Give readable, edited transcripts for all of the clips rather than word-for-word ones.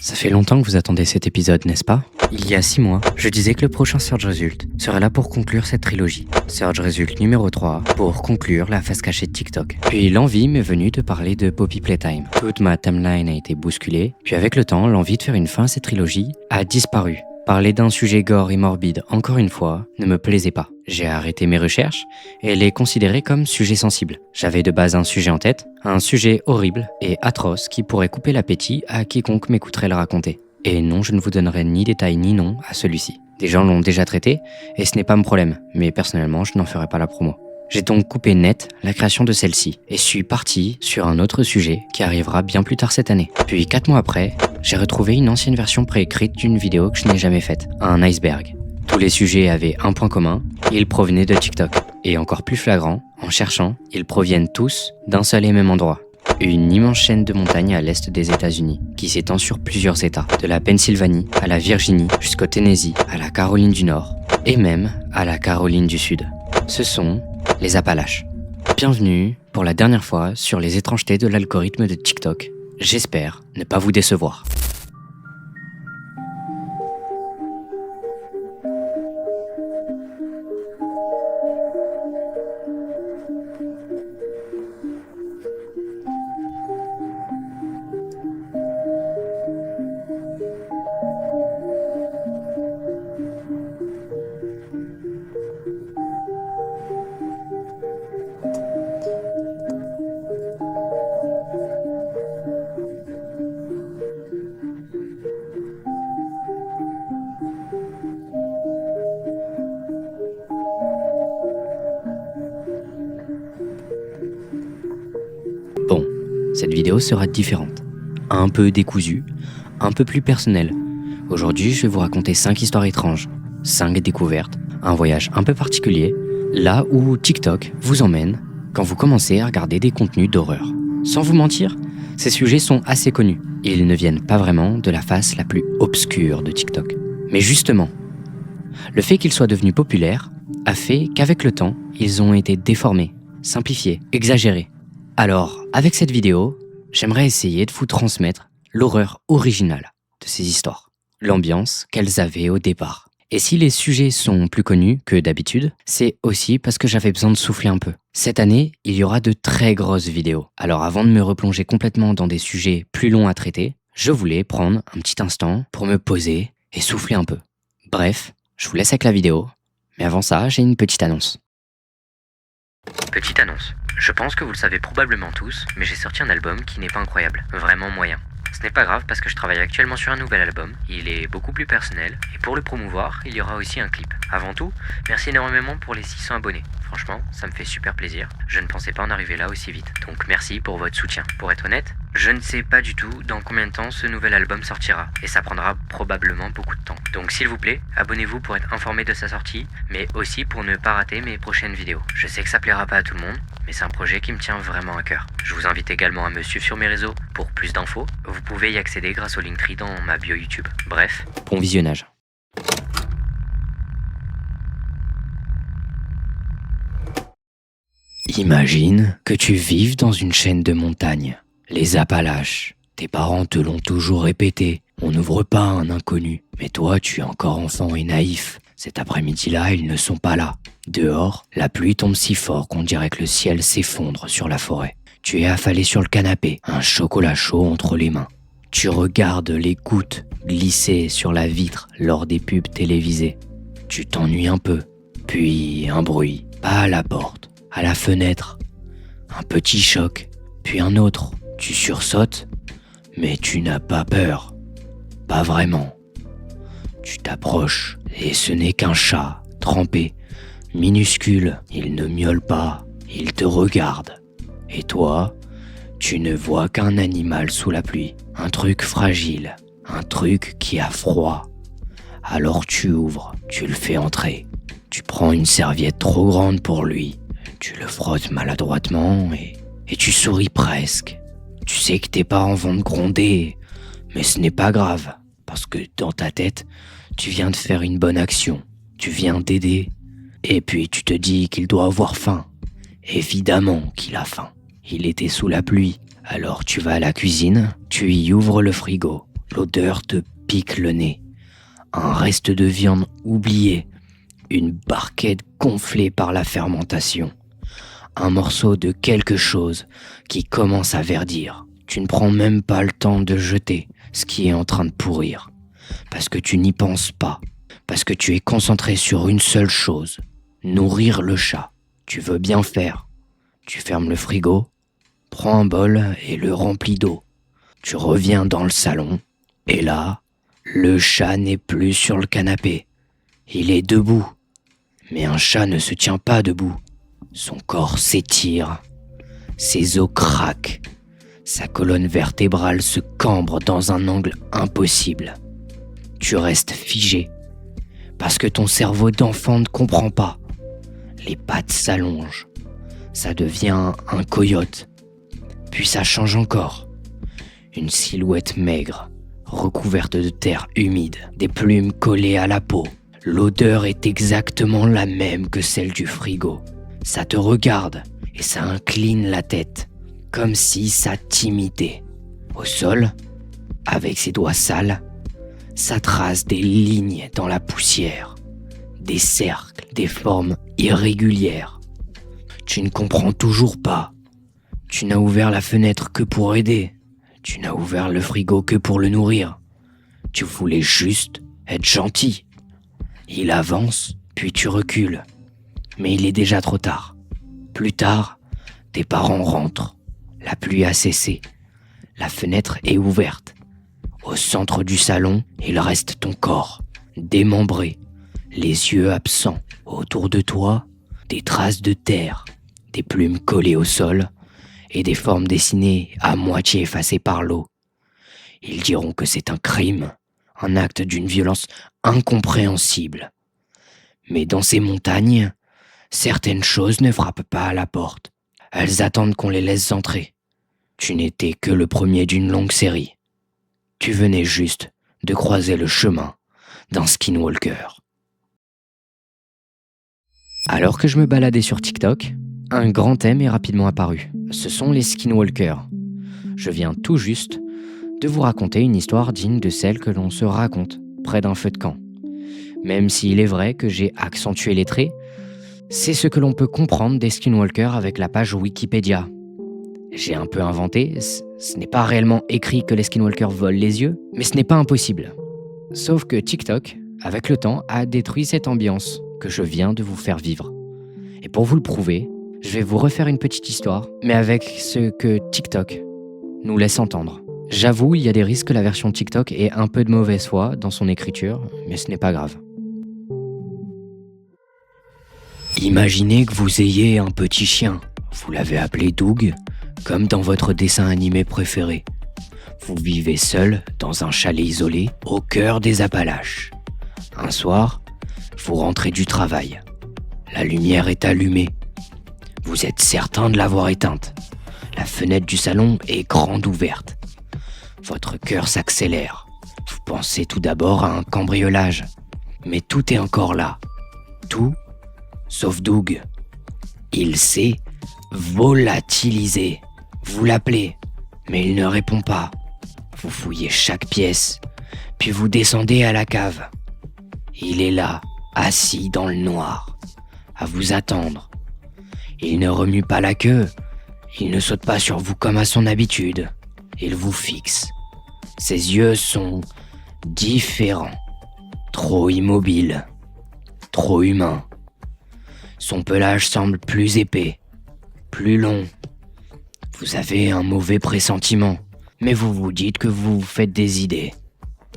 Ça fait longtemps que vous attendez cet épisode, n'est-ce pas? Il y a 6 mois, je disais que le prochain Search Result serait là pour conclure cette trilogie. Search Result numéro 3 pour conclure la face cachée de TikTok. Puis l'envie m'est venue de parler de Poppy Playtime. Toute ma timeline a été bousculée, puis avec le temps, l'envie de faire une fin à cette trilogie a disparu. Parler d'un sujet gore et morbide, encore une fois, ne me plaisait pas. J'ai arrêté mes recherches et les considéré comme sujet sensible. J'avais de base un sujet en tête, un sujet horrible et atroce qui pourrait couper l'appétit à quiconque m'écouterait le raconter. Et non, je ne vous donnerai ni détails ni nom à celui-ci. Des gens l'ont déjà traité et ce n'est pas mon problème, mais personnellement, je n'en ferai pas la promo. J'ai donc coupé net la création de celle-ci et suis parti sur un autre sujet qui arrivera bien plus tard cette année. Puis 4 mois après, j'ai retrouvé une ancienne version préécrite d'une vidéo que je n'ai jamais faite, un iceberg. Tous les sujets avaient un point commun, ils provenaient de TikTok. Et encore plus flagrant, en cherchant, ils proviennent tous d'un seul et même endroit. Une immense chaîne de montagnes à l'est des États-Unis, qui s'étend sur plusieurs États, de la Pennsylvanie à la Virginie, jusqu'au Tennessee, à la Caroline du Nord, et même à la Caroline du Sud. Ce sont les Appalaches. Bienvenue pour la dernière fois sur les étrangetés de l'algorithme de TikTok. J'espère ne pas vous décevoir. Bon, cette vidéo sera différente, un peu décousue, un peu plus personnelle. Aujourd'hui, je vais vous raconter 5 histoires étranges, 5 découvertes, un voyage un peu particulier, là où TikTok vous emmène quand vous commencez à regarder des contenus d'horreur. Sans vous mentir, ces sujets sont assez connus. Ils ne viennent pas vraiment de la face la plus obscure de TikTok. Mais justement, le fait qu'ils soient devenus populaires a fait qu'avec le temps, ils ont été déformés, simplifiés, exagérés. Alors, avec cette vidéo, j'aimerais essayer de vous transmettre l'horreur originale de ces histoires, l'ambiance qu'elles avaient au départ. Et si les sujets sont plus connus que d'habitude, c'est aussi parce que j'avais besoin de souffler un peu. Cette année, il y aura de très grosses vidéos. Alors avant de me replonger complètement dans des sujets plus longs à traiter, je voulais prendre un petit instant pour me poser et souffler un peu. Bref, je vous laisse avec la vidéo, mais avant ça, j'ai une petite annonce. Petite annonce. Je pense que vous le savez probablement tous, mais j'ai sorti un album qui n'est pas incroyable, vraiment moyen. Ce n'est pas grave parce que je travaille actuellement sur un nouvel album, il est beaucoup plus personnel, et pour le promouvoir, il y aura aussi un clip. Avant tout, merci énormément pour les 600 abonnés. Franchement, ça me fait super plaisir. Je ne pensais pas en arriver là aussi vite. Donc merci pour votre soutien. Pour être honnête, je ne sais pas du tout dans combien de temps ce nouvel album sortira, et ça prendra probablement beaucoup de temps. Donc s'il vous plaît, abonnez-vous pour être informé de sa sortie, mais aussi pour ne pas rater mes prochaines vidéos. Je sais que ça plaira pas à tout le monde, mais c'est un projet qui me tient vraiment à cœur. Je vous invite également à me suivre sur mes réseaux pour plus d'infos. Vous pouvez y accéder grâce au Linktree dans ma bio YouTube. Bref, bon visionnage. Imagine que tu vives dans une chaîne de montagnes, les Appalaches. Tes parents te l'ont toujours répété, on n'ouvre pas un inconnu. Mais toi, tu es encore enfant et naïf. Cet après-midi-là, ils ne sont pas là. Dehors, la pluie tombe si fort qu'on dirait que le ciel s'effondre sur la forêt. Tu es affalé sur le canapé, un chocolat chaud entre les mains. Tu regardes les gouttes glisser sur la vitre lors des pubs télévisées. Tu t'ennuies un peu, puis un bruit, pas à la porte, à la fenêtre. Un petit choc, puis un autre. Tu sursautes, mais tu n'as pas peur. Pas vraiment. Tu t'approches, et ce n'est qu'un chat, trempé, minuscule. Il ne miaule pas, il te regarde. Et toi, tu ne vois qu'un animal sous la pluie. Un truc fragile, un truc qui a froid. Alors tu ouvres, tu le fais entrer. Tu prends une serviette trop grande pour lui. Tu le frottes maladroitement et tu souris presque. Tu sais que tes parents vont te gronder, mais ce n'est pas grave, parce que dans ta tête, tu viens de faire une bonne action. Tu viens d'aider, et puis tu te dis qu'il doit avoir faim. Évidemment qu'il a faim. Il était sous la pluie. Alors tu vas à la cuisine, tu y ouvres le frigo. L'odeur te pique le nez. Un reste de viande oublié. Une barquette gonflée par la fermentation. Un morceau de quelque chose qui commence à verdir. Tu ne prends même pas le temps de jeter ce qui est en train de pourrir. Parce que tu n'y penses pas. Parce que tu es concentré sur une seule chose. Nourrir le chat. Tu veux bien faire. Tu fermes le frigo, prends un bol et le remplis d'eau. Tu reviens dans le salon. Et là, le chat n'est plus sur le canapé. Il est debout. Mais un chat ne se tient pas debout. Son corps s'étire. Ses os craquent. Sa colonne vertébrale se cambre dans un angle impossible. Tu restes figé. Parce que ton cerveau d'enfant ne comprend pas. Les pattes s'allongent. Ça devient un coyote. Puis ça change encore. Une silhouette maigre, recouverte de terre humide, des plumes collées à la peau. L'odeur est exactement la même que celle du frigo. Ça te regarde et ça incline la tête, comme si ça t'imitait. Au sol, avec ses doigts sales, ça trace des lignes dans la poussière, des cercles, des formes irrégulières. Tu ne comprends toujours pas. Tu n'as ouvert la fenêtre que pour aider. Tu n'as ouvert le frigo que pour le nourrir. Tu voulais juste être gentil. Il avance, puis tu recules. Mais il est déjà trop tard. Plus tard, tes parents rentrent. La pluie a cessé. La fenêtre est ouverte. Au centre du salon, il reste ton corps, démembré, les yeux absents. Autour de toi, des traces de terre, des plumes collées au sol et des formes dessinées à moitié effacées par l'eau. Ils diront que c'est un crime, un acte d'une violence incompréhensible. Mais dans ces montagnes, certaines choses ne frappent pas à la porte. Elles attendent qu'on les laisse entrer. Tu n'étais que le premier d'une longue série. Tu venais juste de croiser le chemin d'un skinwalker. Alors que je me baladais sur TikTok, un grand thème est rapidement apparu. Ce sont les skinwalkers. Je viens tout juste de vous raconter une histoire digne de celle que l'on se raconte près d'un feu de camp. Même s'il est vrai que j'ai accentué les traits, c'est ce que l'on peut comprendre des skinwalkers avec la page Wikipédia. J'ai un peu inventé, ce n'est pas réellement écrit que les skinwalkers volent les yeux, mais ce n'est pas impossible. Sauf que TikTok, avec le temps, a détruit cette ambiance que je viens de vous faire vivre. Et pour vous le prouver, je vais vous refaire une petite histoire, mais avec ce que TikTok nous laisse entendre. J'avoue, il y a des risques que la version TikTok ait un peu de mauvaise foi dans son écriture, mais ce n'est pas grave. Imaginez que vous ayez un petit chien. Vous l'avez appelé Doug, comme dans votre dessin animé préféré. Vous vivez seul dans un chalet isolé au cœur des Appalaches. Un soir, vous rentrez du travail. La lumière est allumée. Vous êtes certain de l'avoir éteinte. La fenêtre du salon est grande ouverte. Votre cœur s'accélère. Vous pensez tout d'abord à un cambriolage. Mais tout est encore là. Tout, sauf Doug. Il s'est volatilisé. Vous l'appelez, mais il ne répond pas. Vous fouillez chaque pièce, puis vous descendez à la cave. Il est là, assis dans le noir, à vous attendre. Il ne remue pas la queue, il ne saute pas sur vous comme à son habitude. Il vous fixe. Ses yeux sont différents, trop immobiles, trop humains. Son pelage semble plus épais, plus long. Vous avez un mauvais pressentiment, mais vous vous dites que vous vous faites des idées.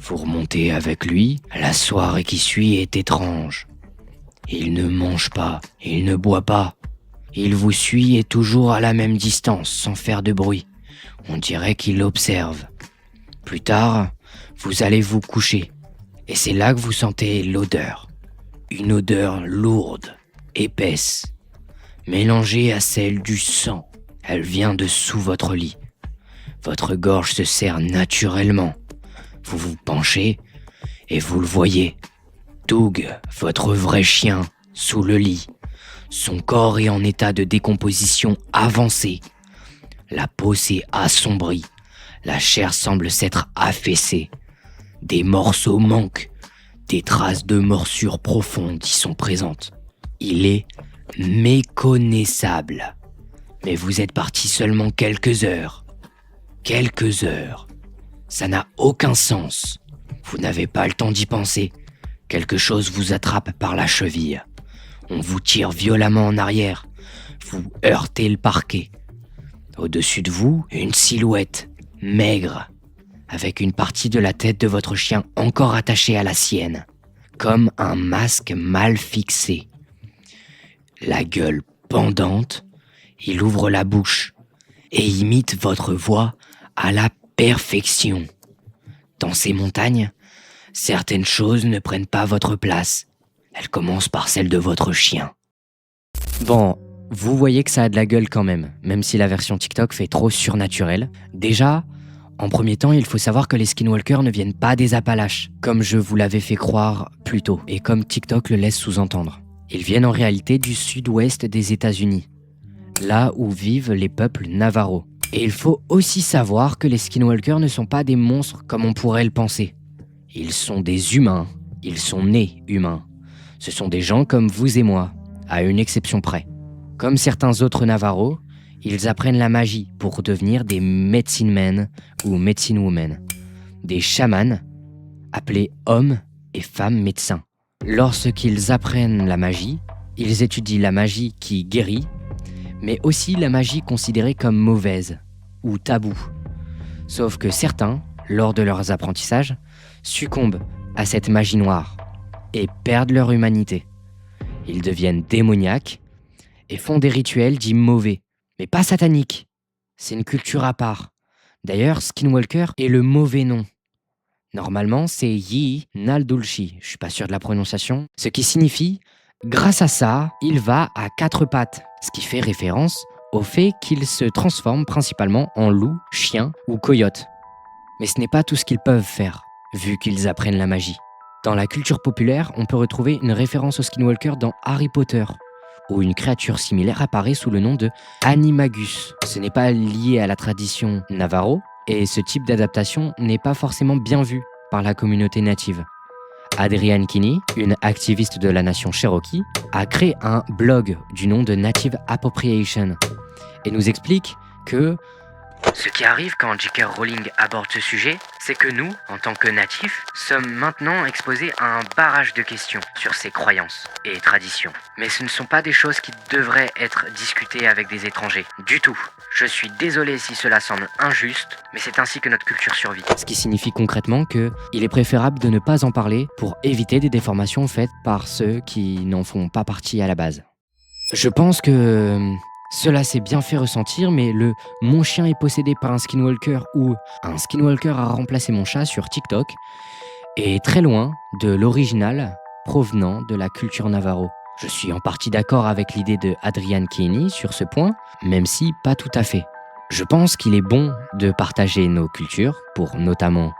Vous remontez avec lui, la soirée qui suit est étrange. Il ne mange pas, il ne boit pas. Il vous suit et toujours à la même distance, sans faire de bruit. On dirait qu'il observe. Plus tard, vous allez vous coucher, et c'est là que vous sentez l'odeur. Une odeur lourde, épaisse, mélangée à celle du sang. Elle vient de sous votre lit. Votre gorge se serre naturellement. Vous vous penchez et vous le voyez. Doug, votre vrai chien, sous le lit. Son corps est en état de décomposition avancée. La peau s'est assombrie. La chair semble s'être affaissée. Des morceaux manquent, des traces de morsures profondes y sont présentes. Il est méconnaissable. Mais vous êtes parti seulement quelques heures. Quelques heures. Ça n'a aucun sens. Vous n'avez pas le temps d'y penser. Quelque chose vous attrape par la cheville. On vous tire violemment en arrière. Vous heurtez le parquet. Au-dessus de vous, une silhouette, maigre, avec une partie de la tête de votre chien encore attachée à la sienne, comme un masque mal fixé. La gueule pendante, il ouvre la bouche et imite votre voix à la perfection. Dans ces montagnes, certaines choses ne prennent pas votre place. Elles commencent par celle de votre chien. Bon, vous voyez que ça a de la gueule quand même si la version TikTok fait trop surnaturel. Déjà, en premier temps, il faut savoir que les skinwalkers ne viennent pas des Appalaches, comme je vous l'avais fait croire plus tôt, et comme TikTok le laisse sous-entendre. Ils viennent en réalité du sud-ouest des États-Unis, là où vivent les peuples Navajo. Et il faut aussi savoir que les skinwalkers ne sont pas des monstres comme on pourrait le penser. Ils sont des humains, ils sont nés humains. Ce sont des gens comme vous et moi, à une exception près. Comme certains autres Navajo, ils apprennent la magie pour devenir des medicine men ou medicine women, des chamans appelés hommes et femmes médecins. Lorsqu'ils apprennent la magie, ils étudient la magie qui guérit, mais aussi la magie considérée comme mauvaise ou taboue. Sauf que certains, lors de leurs apprentissages, succombent à cette magie noire et perdent leur humanité. Ils deviennent démoniaques et font des rituels dits mauvais, mais pas sataniques. C'est une culture à part. D'ailleurs, Skinwalker est le mauvais nom. Normalement, c'est Yi Naldulshi, je suis pas sûr de la prononciation, ce qui signifie « grâce à ça, il va à quatre pattes », ce qui fait référence au fait qu'il se transforme principalement en loup, chien ou coyote. Mais ce n'est pas tout ce qu'ils peuvent faire, vu qu'ils apprennent la magie. Dans la culture populaire, on peut retrouver une référence au Skinwalker dans Harry Potter, où une créature similaire apparaît sous le nom de Animagus. Ce n'est pas lié à la tradition Navajo, et ce type d'adaptation n'est pas forcément bien vu par la communauté native. Adrienne Kinney, une activiste de la nation Cherokee, a créé un blog du nom de Native Appropriation et nous explique que ce qui arrive quand J.K. Rowling aborde ce sujet, c'est que nous, en tant que natifs, sommes maintenant exposés à un barrage de questions sur ces croyances et traditions. Mais ce ne sont pas des choses qui devraient être discutées avec des étrangers, du tout. Je suis désolé si cela semble injuste, mais c'est ainsi que notre culture survit. Ce qui signifie concrètement qu'il est préférable de ne pas en parler pour éviter des déformations faites par ceux qui n'en font pas partie à la base. Je pense que cela s'est bien fait ressentir, mais le « mon chien est possédé par un skinwalker » ou « un skinwalker a remplacé mon chat » sur TikTok est très loin de l'original provenant de la culture Navajo. Je suis en partie d'accord avec l'idée de Adrienne Kinney sur ce point, même si pas tout à fait. Je pense qu'il est bon de partager nos cultures pour notamment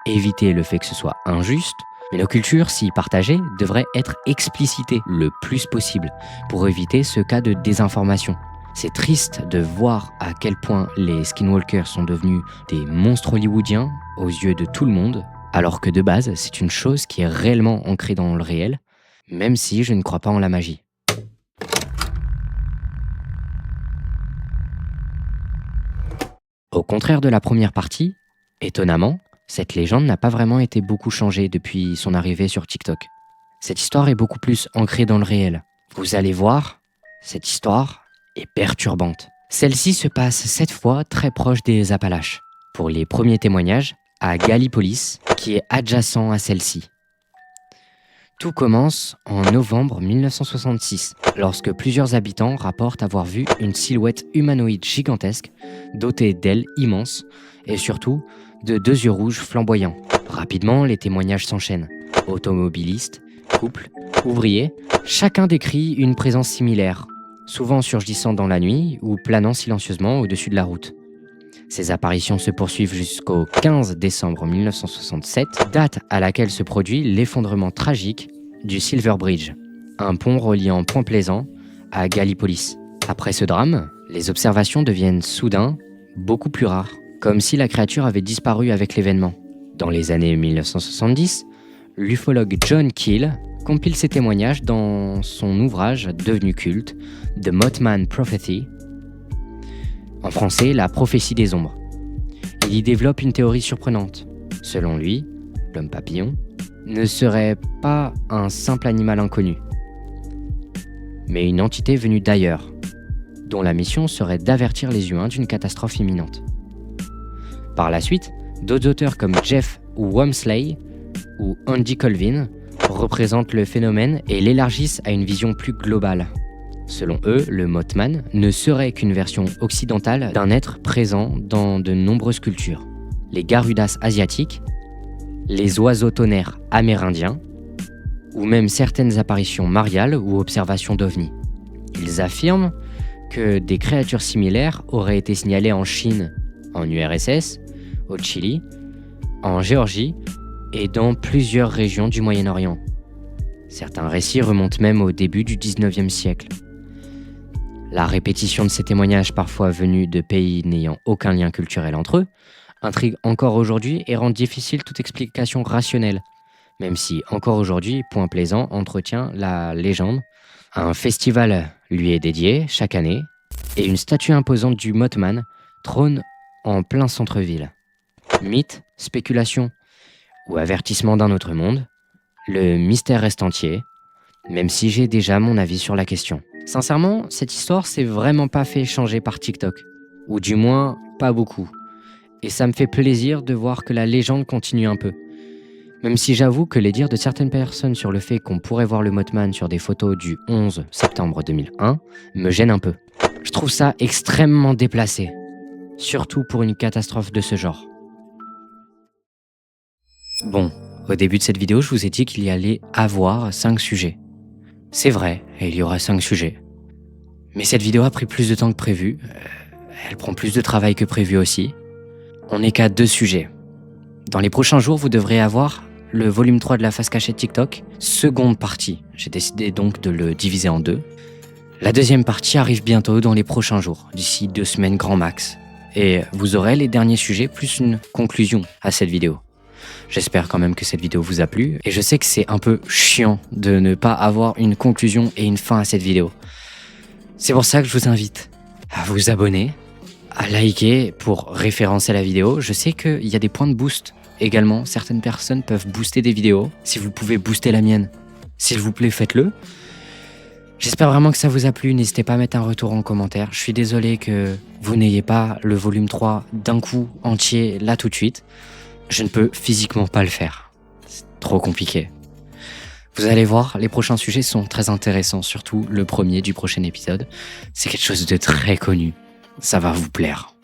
éviter le fait que ce soit injuste, mais nos cultures, si partagées, devraient être explicitées le plus possible pour éviter ce cas de désinformation. C'est triste de voir à quel point les skinwalkers sont devenus des monstres hollywoodiens aux yeux de tout le monde, alors que de base, c'est une chose qui est réellement ancrée dans le réel, même si je ne crois pas en la magie. Au contraire de la première partie, étonnamment, cette légende n'a pas vraiment été beaucoup changée depuis son arrivée sur TikTok. Cette histoire est beaucoup plus ancrée dans le réel. Vous allez voir, cette histoire est perturbante. Celle-ci se passe cette fois très proche des Appalaches. Pour les premiers témoignages, à Gallipolis, qui est adjacent à celle-ci. Tout commence en novembre 1966, lorsque plusieurs habitants rapportent avoir vu une silhouette humanoïde gigantesque, dotée d'ailes immenses et surtout de deux yeux rouges flamboyants. Rapidement, les témoignages s'enchaînent. Automobilistes, couples, ouvriers, chacun décrit une présence similaire, souvent surgissant dans la nuit ou planant silencieusement au-dessus de la route. Ces apparitions se poursuivent jusqu'au 15 décembre 1967, date à laquelle se produit l'effondrement tragique du Silver Bridge, un pont reliant Point Pleasant à Gallipolis. Après ce drame, les observations deviennent soudain beaucoup plus rares, comme si la créature avait disparu avec l'événement. Dans les années 1970, l'ufologue John Keel compile ses témoignages dans son ouvrage devenu culte, The Mothman Prophecy, en français, la prophétie des ombres. Il y développe une théorie surprenante. Selon lui, l'homme papillon ne serait pas un simple animal inconnu, mais une entité venue d'ailleurs, dont la mission serait d'avertir les humains d'une catastrophe imminente. Par la suite, d'autres auteurs comme Jeff Wamsley ou Andy Colvin représentent le phénomène et l'élargissent à une vision plus globale. Selon eux, le Mothman ne serait qu'une version occidentale d'un être présent dans de nombreuses cultures. Les Garudas asiatiques, les oiseaux tonnerres amérindiens, ou même certaines apparitions mariales ou observations d'ovnis. Ils affirment que des créatures similaires auraient été signalées en Chine, en URSS, au Chili, en Géorgie et dans plusieurs régions du Moyen-Orient. Certains récits remontent même au début du XIXe siècle. La répétition de ces témoignages, parfois venus de pays n'ayant aucun lien culturel entre eux, intrigue encore aujourd'hui et rend difficile toute explication rationnelle, même si, encore aujourd'hui, Point Plaisant entretient la légende. Un festival lui est dédié chaque année et une statue imposante du Mothman trône en plein centre-ville. Mythe, spéculation ou avertissement d'un autre monde, le mystère reste entier, même si j'ai déjà mon avis sur la question. Sincèrement, cette histoire s'est vraiment pas fait changer par TikTok, ou du moins pas beaucoup. Et ça me fait plaisir de voir que la légende continue un peu. Même si j'avoue que les dires de certaines personnes sur le fait qu'on pourrait voir le Mothman sur des photos du 11 septembre 2001 me gênent un peu. Je trouve ça extrêmement déplacé, surtout pour une catastrophe de ce genre. Bon, au début de cette vidéo, je vous ai dit qu'il y allait avoir 5 sujets. C'est vrai, il y aura 5 sujets. Mais cette vidéo a pris plus de temps que prévu. Elle prend plus de travail que prévu aussi. On n'est qu'à 2 sujets. Dans les prochains jours, vous devrez avoir le volume 3 de la face cachée de TikTok, seconde partie. J'ai décidé donc de le diviser en 2. La deuxième partie arrive bientôt dans les prochains jours, d'ici 2 semaines grand max. Et vous aurez les derniers sujets plus une conclusion à cette vidéo. J'espère quand même que cette vidéo vous a plu, et je sais que c'est un peu chiant de ne pas avoir une conclusion et une fin à cette vidéo. C'est pour ça que je vous invite à vous abonner, à liker pour référencer la vidéo. Je sais qu'il y a des points de boost également. Certaines personnes peuvent booster des vidéos. Si vous pouvez booster la mienne, s'il vous plaît, faites-le. J'espère vraiment que ça vous a plu. N'hésitez pas à mettre un retour en commentaire. Je suis désolé que vous n'ayez pas le volume 3 d'un coup entier là tout de suite. Je ne peux physiquement pas le faire. C'est trop compliqué. Vous allez voir, les prochains sujets sont très intéressants, surtout le premier du prochain épisode. C'est quelque chose de très connu. Ça va vous plaire.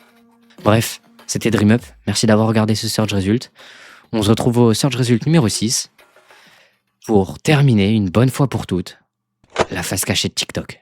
Bref, c'était Dream Up. Merci d'avoir regardé ce Search Result. On se retrouve au Search Result numéro 6 pour terminer une bonne fois pour toutes la face cachée de TikTok.